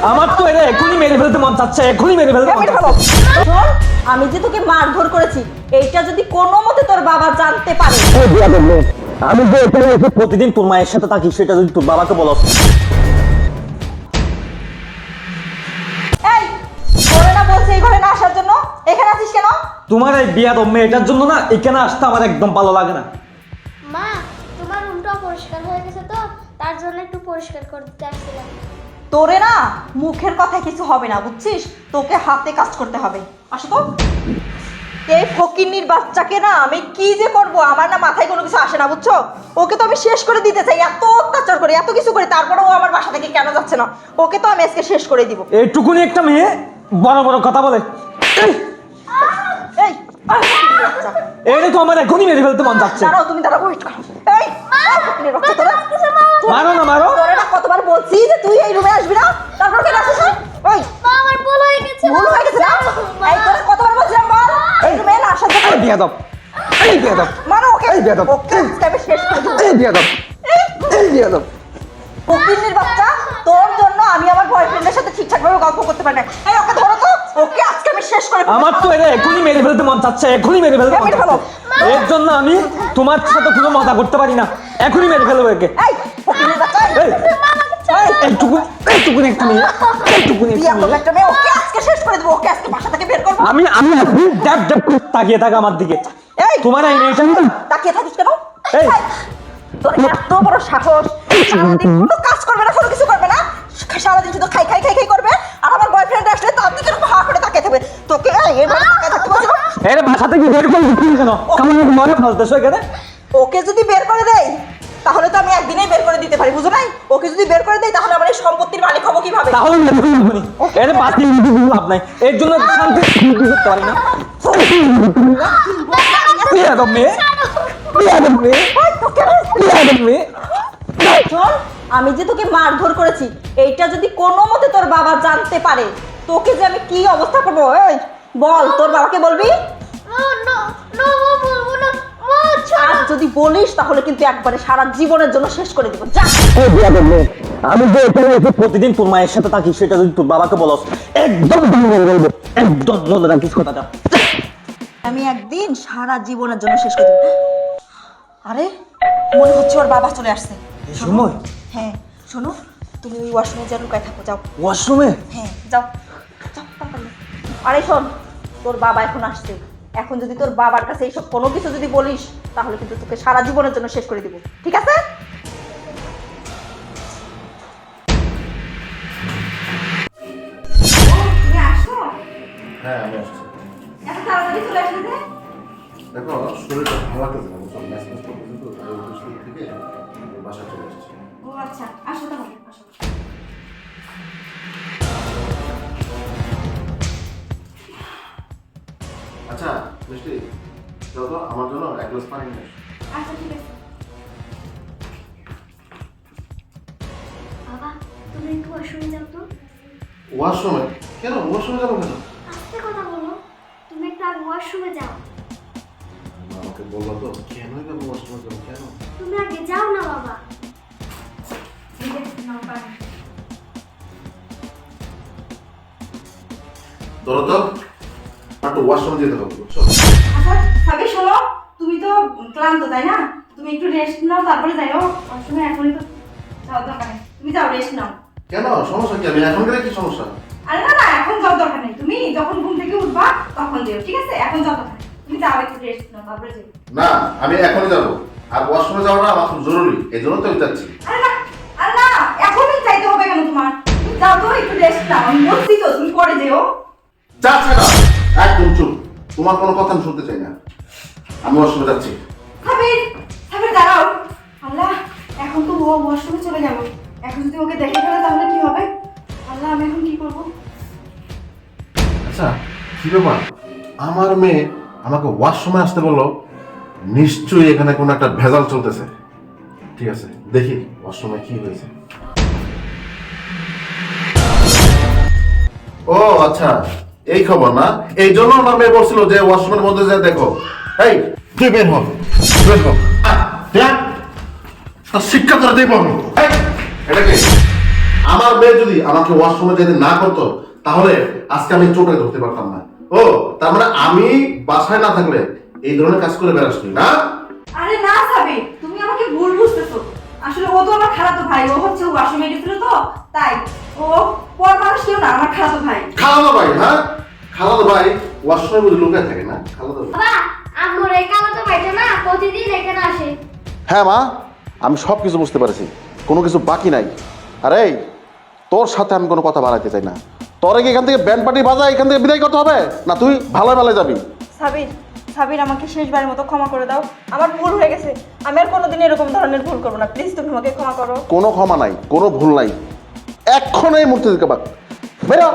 আমার তো এটা এখনই মেরে ফেলতে মন চাচ্ছে, এখনই মেরে ফেলতে মন চাচ্ছে। শোন, আমি যে তোকে মারধর করেছি এইটা যদি কোনো মতে তোর বাবা জানতে পারে। আমি যে এখানে এসে প্রতিদিন তোর মায়ের সাথে থাকি সেটা যদি তোর বাবাকে বলো। এই তোরে না বলছি এই ঘরে না আসার জন্য, এখানে আছিস কেন? তোমার এই বিয়াদ মেয়েটার জন্য না এখানে আসতে আমার একদম ভালো লাগে না। মা, তোমার রুমটা পরিষ্কার হয়ে গেছে তো, তার জন্য একটু পরিষ্কার করতে আসছিলাম। তোরে না মুখের কথায় কিছু হবে না, বুঝছিস? তোকে হাতে কাজ করতে হবে। আসো তো। এই ফকিন্নির বাচ্চাকে না আমি কি যে করব, আমার না মাথায় কোনো কিছু আসে না, বুঝছো? ওকে তো আমি শেষ করে দিতে চাই, এত অত্যাচার করি, এত কিছু করি, তারপরে ও আমার বাসা থেকে কেন যাচ্ছে না? ওকে তো আমি আজকে শেষ করে দিব। এইটুকুনি একটা মেয়ে বড় বড় কথা বলে। এই ফকিন্নির বাচ্চা, এইটা তো আমার এখনই মেরে ফেলতে মন চাচ্ছে। দাঁড়াও, তুমি দাঁড়াও, ওয়েট করো। এই ফকিন্নির বাচ্চা, তোরা মারো না মারো। তোরে না কতবার বলছি যে তুই এই রুমে আসবি না, তারপর কেন আসিস? ওই মা, আমার ভুল হয়ে গেছে। ভুল হয়ে গেছে না? এই তোরে কতবার বলছিলাম বল এই রুমে না আসার জন্য। এই বিয়াদব, এই বিয়াদব, মানো ওকে, এই বেয়াদব। ওকে আজকে আমি শেষ করে দেব। এই বিয়াদব, এই বিয়াদব। ফকিন্নির বাচ্চা, তোর জন্য আমি আমার বয়ফ্রেন্ডের সাথে ঠিকঠাক ভাবে গল্প করতে পারি না। এই ওকে ধরো তো, ওকে আজকে আমি শেষ করে ফেলবো। আমার তো এটা এখনই মেরে ফেলতে মন চাচ্ছে, এখনই মেরে ফেলতে মন মেরে ফেলো। চাচ্ছে। এর জন্য আমি তোমার সাথে কোনো মজা করতে পারি না, এখনই মেরে ফেলবো একে। এই ফকিন্নির বাচ্চা, এই এইটুকুনি একটা মেয়ে, এইটুকুনি একটা বিয়া মেয়ে। করলে একটা মেয়ে, ওকে আজকে শেষ করে দেবো, ওকে আজকে বাসা থেকে বের করবো। আমি ড্যাব ড্যাব করে তাকিয়ে থাকা আমার দিকে। এই তোমার এই মেয়েটা তাকিয়ে থাকিস কেন? এই। তোর এত বড় সাহস, সারাদিন কোনো কাজ করবে না, কোনো কিছু করবে না, সারাদিন শুধু খাই খাই খাই খাই করবে, আর আমার বয়ফ্রেন্ড আসলে তার দিকে এরকম হা করে তাকিয়ে থাকবে। তোকে এভাবে তাকিয়ে থাকতে বলছি না? এর বাসা থেকে বের করে দিচ্ছি কেন? কেমন মনে ফেলতেছো এখানে? ওকে যদি বের করে দেয় তাহলে তো আমি একদিনেই বের করে দিতে পারি, বুঝো নাই? ওকে যদি বের করে দেয় তাহলে আমার এই সম্পত্তির মালিক হবো কিভাবে? তাহলে এর বাতি লাভ নাই, এর জন্য শান্তি করতে পারি না। বিয়াদব মেয়ে, বিয়াদব মেয়ে, বিয়াদব মেয়ে। শোন, আমি যে তোকে মারধর করেছি এইটা যদি কোনো মতে তোর বাবা জানতে পারে, তোকে যে আমি কি অবস্থা করবো, এই বল, তোর বাবাকে বলবি? নো নো নো, বলবো না। আর যদি বলিস তাহলে কিন্তু একবারে সারা জীবনের জন্য শেষ করে দিব। যা। এই বিয়াদব মেয়ে, আমি যে এখানে এসে প্রতিদিন তোর মায়ের সাথে থাকি সেটা যদি তোর বাবাকে বলস একদম মেরে বলবো, একদম মনে রাখিস কথাটা। আমি একদিন সারা জীবনের জন্য শেষ করে দেব। আরে মনে হচ্ছে ওর বাবা চলে আসছে। এই সময়? হ্যাঁ শোনো, তুমি ওই ওয়াশরুমে যা লুকায় থাকো, যাও। ওয়াশরুমে? হ্যাঁ যাও যাও তাড়াতাড়ি। আরে শোন, তোর বাবা এখন আসছে, এখন যদি তোর বাবার কাছে এইসব কোনো কিছু যদি বলিস তাহলে কিন্তু তোকে সারা জীবনের জন্য শেষ করে দিব, ঠিক আছে? তুমি আসছো? হ্যাঁ আমি আসছি। এত তাড়াতাড়ি চলে আসলে যে? দেখো শরীরটা ভালো লাগতেছে না, বুঝছো? ম্যাচ ম্যাচ করতেছে তো, তাই অফিস থেকে বাসায় চলে আসছি। ও আচ্ছা, আসো তাহলে, আসো। আচ্ছা মিষ্টি, চলো তো আমার জন্য এক গ্লাস পানি নিয়ে এসো। আচ্ছা ঠিক আছে। বাবা, তুমি একটু ওয়াশরুমে যাও তো। ওয়াশরুমে? কেন ওয়াশরুমে যাবো কেন? আস্তে কথা বলো, তুমি একটু আগে ওয়াশরুমে যাও। মা আমাকে বললো তো, কেন যাবো ওয়াশরুমে যাবো কেন? তুমি আগে যাও না বাবা। ঠিক আছে, নাও পানি। ধরো তো, আর তো ওয়াশরুমে যেতে হবে, বুঝছো? আচ্ছা সাবি, শোনো, তুমি তো ক্লান্ত তাই না? তুমি একটু রেস্ট নাও, তারপরে যাও ওয়াশরুমে। এখনই তো যাও দরকার নেই, তুমি যাও রেস্ট নাও। কেন সমস্যা কি? আমি এখন গেলে কি সমস্যা? আরে না না, এখন যাও দরকার নেই, তুমি যখন ঘুম থেকে উঠবা তখন যেও, ঠিক আছে? এখন যাও দরকার নেই, তুমি যাও একটু রেস্ট নাও, তারপরে যেও। না আমি এখনই যাবো, আর ওয়াশরুমে যাওয়াটা আমার খুব জরুরি, এই জন্য তো আমি যাচ্ছি। আরে না, এখনই চাইতে হবে কেন তোমার? তুমি যাও তো, একটু রেস্ট নাও, আমি বলছি তো তুমি করে যেও। যাচ্ছে না, একদম চুপ, তোমার কোনো কথা আমি শুনতে চাই না, আমি ওয়াশরুমে যাচ্ছি। সাবির, সাবির দাঁড়াও। আল্লাহ, এখন তো ও ওয়াশরুমে চলে গেল, এখন যদি ওকে দেখে ফেলে তাহলে কি হবে? আল্লাহ, আমি এখন কি করবো? আচ্ছা কি ব্যাপার, আমার মেয়ে আমাকে ওয়াশরুমে আসতে বললো, নিশ্চয়ই এখানে কোনো একটা ভেজাল চলতেছে। ঠিক আছে দেখি ওয়াশরুমে কি হয়েছে। ও আচ্ছা, এই খবর না, এই জন্য আমার মেয়ে বলছিল যে ওয়াশরুমের মধ্যে যা দেখো। এই তুই বের হ, বের হ। দেখ, শিক্ষা করে দেবো আমি। এটা কি আমার আমার মেয়ে যদি আমাকে ওয়াশরুমে যেতে না করতো তাহলে আজকে আমি চোখে ধরতে পারতাম না। ও তার মানে আমি বাসায় না থাকলে এই ধরনের কাজ করে বেড়াস তুই না? আরে না সাবির, তুমি আমাকে ভুল বুঝতেছো। আসলে ও তো আমার খালাতো ভাই, ও হচ্ছে ওয়াশরুমে গেছিল তো তাই। ও পর মানুষ কেউ না, আমার খালাতো ভাই। খালাতো ভাই? হ্যাঁ, খালাতো ভাই ওয়াশরুমে বুঝে লুকায় থাকে না? খালাতো ভাই। বাবা আমার এই কালাতো ভাইটা না প্রতিদিন এখানে আসে। হ্যাঁ মা, আমি সব কিছু বুঝতে পেরেছি, কোনো কিছু বাকি নাই। আরে তোর সাথে আমি কোনো কথা বাড়াইতে চাই না। তোরে কি এখান থেকে ব্যান্ড পার্টি বাজা এখান থেকে বিদায় করতে হবে, না তুই ভালো ভালো যাবি? সাবির, সাবির আমাকে শেষবারের মতো ক্ষমা করে দাও, আমার ভুল হয়ে গেছে। আমি আর কোনোদিন এরকম ধরনের ভুল করবো না, প্লিজ তুমি আমাকে ক্ষমা করো। কোনো ক্ষমা নাই, কোনো ভুল নাই, এক্ষণ এই মুহূর্তে দিকে বাক বেরো।